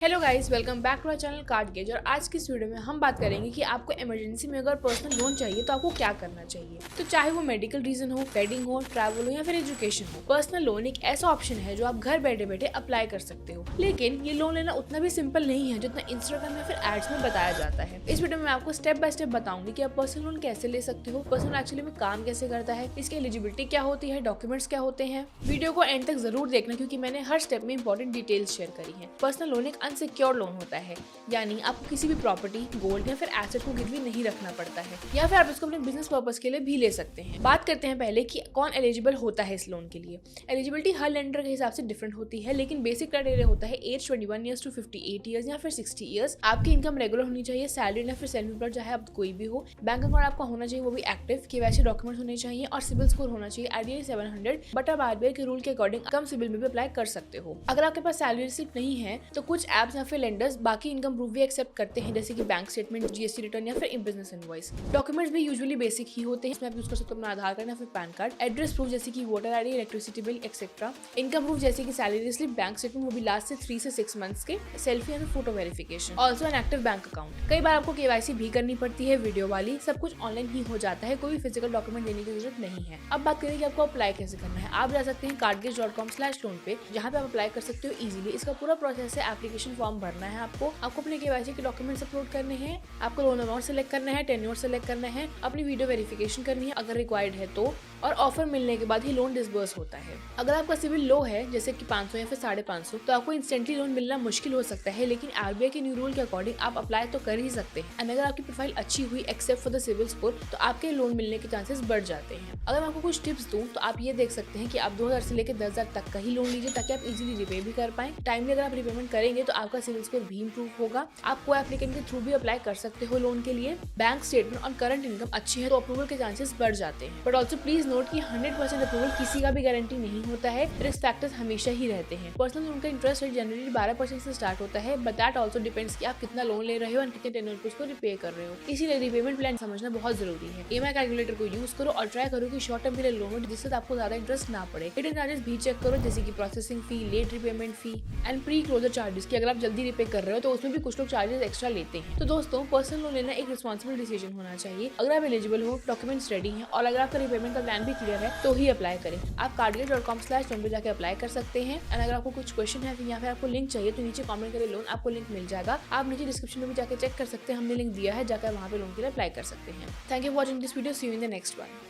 Hello guys, welcome back to our channel card gauge. और आज की इस वीडियो में हम बात करेंगे कि आपको इमरजेंसी में अगर पर्सनल लोन चाहिए तो आपको क्या करना चाहिए। तो चाहे वो मेडिकल रीजन हो, वेडिंग हो, ट्रैवल हो या फिर एजुकेशन हो, पर्सनल लोन एक ऐसा ऑप्शन है जो आप घर बैठे बैठे अप्लाई कर सकते हो। लेकिन ये लोन लेना उतना भी सिंपल नहीं है जितना इंस्टाग्राम या फिर एड्स में बताया जाता है। इस वीडियो में मैं आपको स्टेप बाय स्टेप बताऊंगी कि आप पर्सनल लोन कैसे ले सकते हो, पर्सनल एक्चुअली में काम कैसे करता है, इसकी एलिजिबिलिटी क्या होती है, डॉक्यूमेंट्स क्या होते हैं। वीडियो को एंड तक जरूर देखना क्योंकि मैंने हर स्टेप में इंपॉर्टेंट डिटेल्स शेयर करी है। पर्सनल लोन एक अनसिक्योर्ड लोन होता है, यानी आपको किसी भी प्रॉपर्टी, गोल्ड या फिर एसेट को गिरवी नहीं रखना पड़ता है, या फिर आप इसको अपने बिजनेस पर्पस के लिए भी ले सकते हैं। बात करते हैं पहले कि कौन एलिजिबल होता है इस लोन के लिए। एलिजिबिलिटी हर लेंडर के हिसाब से डिफरेंट होती है, लेकिन बेसिक क्राइटेरिया होता है एज 21 ईयर्स टू 58 ईयर्स या फिर 60 ईयर्स। आपकी इनकम रेगुलर होनी चाहिए, सैलरी या फिर सेल्फ एम्प्लॉयड चाहे आप कोई भी हो। बैंक अकाउंट आपका होना चाहिए, वो भी एक्टिव। केवाईसी डॉक्यूमेंट्स होने चाहिए और सिविल स्कोर होना चाहिए आइडियली 700। बट आप आरबीआई के रूल के अकॉर्डिंग कम सिविल में भी अप्लाई कर सकते हो। अगर आपके पास सैलरी रिसिप्ट नहीं है तो कुछ एप्स या फिर लेंडर्स बाकी इनकम प्रूफ भी एक्सेप्ट करते हैं, जैसे कि बैंक स्टेटमेंट, जीएसटी रिटर्न या फिर बिजनेस इनवॉइस। डॉक्यूमेंट्स भी यूजुअली बेसिक ही होते हैं, इसमें आप यूज कर सकते हो अपना आधार कार्ड या फिर पैन कार्ड। एड्रेस प्रूफ जैसे कि voter ID, electricity bill etcetera. Income proof जैसे कि सैलरी स्लिप, बैंक स्टेटमेंट, वो भी लास्ट से 3 से 6 मंथ्स के। सेल्फी या फिर photo verification. Also an active bank account. कई बार आपको केवाईसी भी करनी पड़ती है, वीडियो वाली। सब कुछ ऑनलाइन ही हो जाता है, कोई भी फिजिकल डॉक्यूमेंट देने की जरूरत नहीं है। अब बात करें कि आपको अप्लाई कैसे करना है। आप जा सकते हैं cardgate.com/loan पे, जहाँ पे आप अप्लाई कर सकते हो इजीली। इसका पूरा प्रोसेस है, एप्लीकेशन फॉर्म भरना है आपको अपने केवाईसी के डॉक्यूमेंट्स अपलोड करने हैं, आपको लोन अमाउंट सेलेक्ट करना है, टेन्योर सेलेक्ट करना है, अपनी वीडियो वेरिफिकेशन करनी है अगर रिक्वायर्ड है तो, और ऑफर मिलने के बाद ही लोन डिसबर्स होता है। अगर आपका सिविल लो है जैसे कि 500 या फिर 550, तो आपको इंस्टेंटली लोन मिलना मुश्किल हो सकता है, लेकिन आरबीआई के न्यू रूल के अकॉर्डिंग आप अप्लाई तो कर ही सकते हैं। एंड अगर आपकी प्रोफाइल अच्छी हुई except for the CIBIL score, तो आपके लोन मिलने के चांसेस बढ़ जाते हैं। अगर मैं आपको कुछ टिप्स दूं तो आप ये देख सकते हैं कि आप 2000 से लेकर 10,000 तक का ही लोन लीजिए, ताकि आप इजीली रिपे भी कर पाएं। टाइमली अगर आप रिपेमेंट करेंगे तो आपका सिविल स्कोर भी इंप्रूव होगा। आप को एप्लीकेंट के थ्रू भी अप्लाई कर सकते हो लोन के लिए। बैंक स्टेटमेंट और करंट इनकम अच्छी है तो अप्रूवल के चांसेस बढ़ जाते हैं। बट ऑल्सो प्लीज नोट कि 100% अप्रूवल किसी का भी गारंटी नहीं होता है, रिस्क फैक्टर्स हमेशा ही रहते हैं। पर्सनल लोन का इंटरेस्ट रेट जनरली 12% से स्टार्ट होता है, बट दैट ऑल्सो डिपेंड्स कि आप कितना लोन ले रहे हो और कितने टेन्योर पे उसको रिपे कर रहे हो। इसीलिए रिपेमेंट प्लान समझना बहुत जरूरी है। ईएमआई कैलकुलेटर को यूज करो और ट्राई करो कि शॉर्ट टर्म के लिए लोन हो जिससे आपको ज्यादा इंटरेस्ट ना पड़े। हिडन चार्जेस भी चेक करो, जैसे कि processing fee, late repayment fee and pre closure charges, की अगर आप जल्दी रिपे कर रहे हो तो उसमें भी कुछ लोग चार्जेस एक्स्ट्रा लेते हैं। तो दोस्तों, पर्सनल लोन लेना एक रिस्पॉन्सिबल डिसीजन होना चाहिए। अगर आप एलिजिबल हो, डॉक्यूमेंट्स रेडी हैं और अगर आपका रिपेमेंट का प्लान भी क्लियर है तो ही अप्लाई करें। आप cardgate.com/loan पे जाके अप्लाई कर सकते हैं। एंड अगर आपको कुछ क्वेश्चन है या फिर आपको लिंक चाहिए तो नीचे कमेंट करें लोन, आपको लिंक मिल जाएगा। आप नीचे डिस्क्रिप्शन में भी जाके चेक कर सकते हैं, हमने लिंक दिया है, जाकर वहाँ पे लोन के लिए अप्लाई कर सकते हैं। Thank you for watching this video, see you in the next one.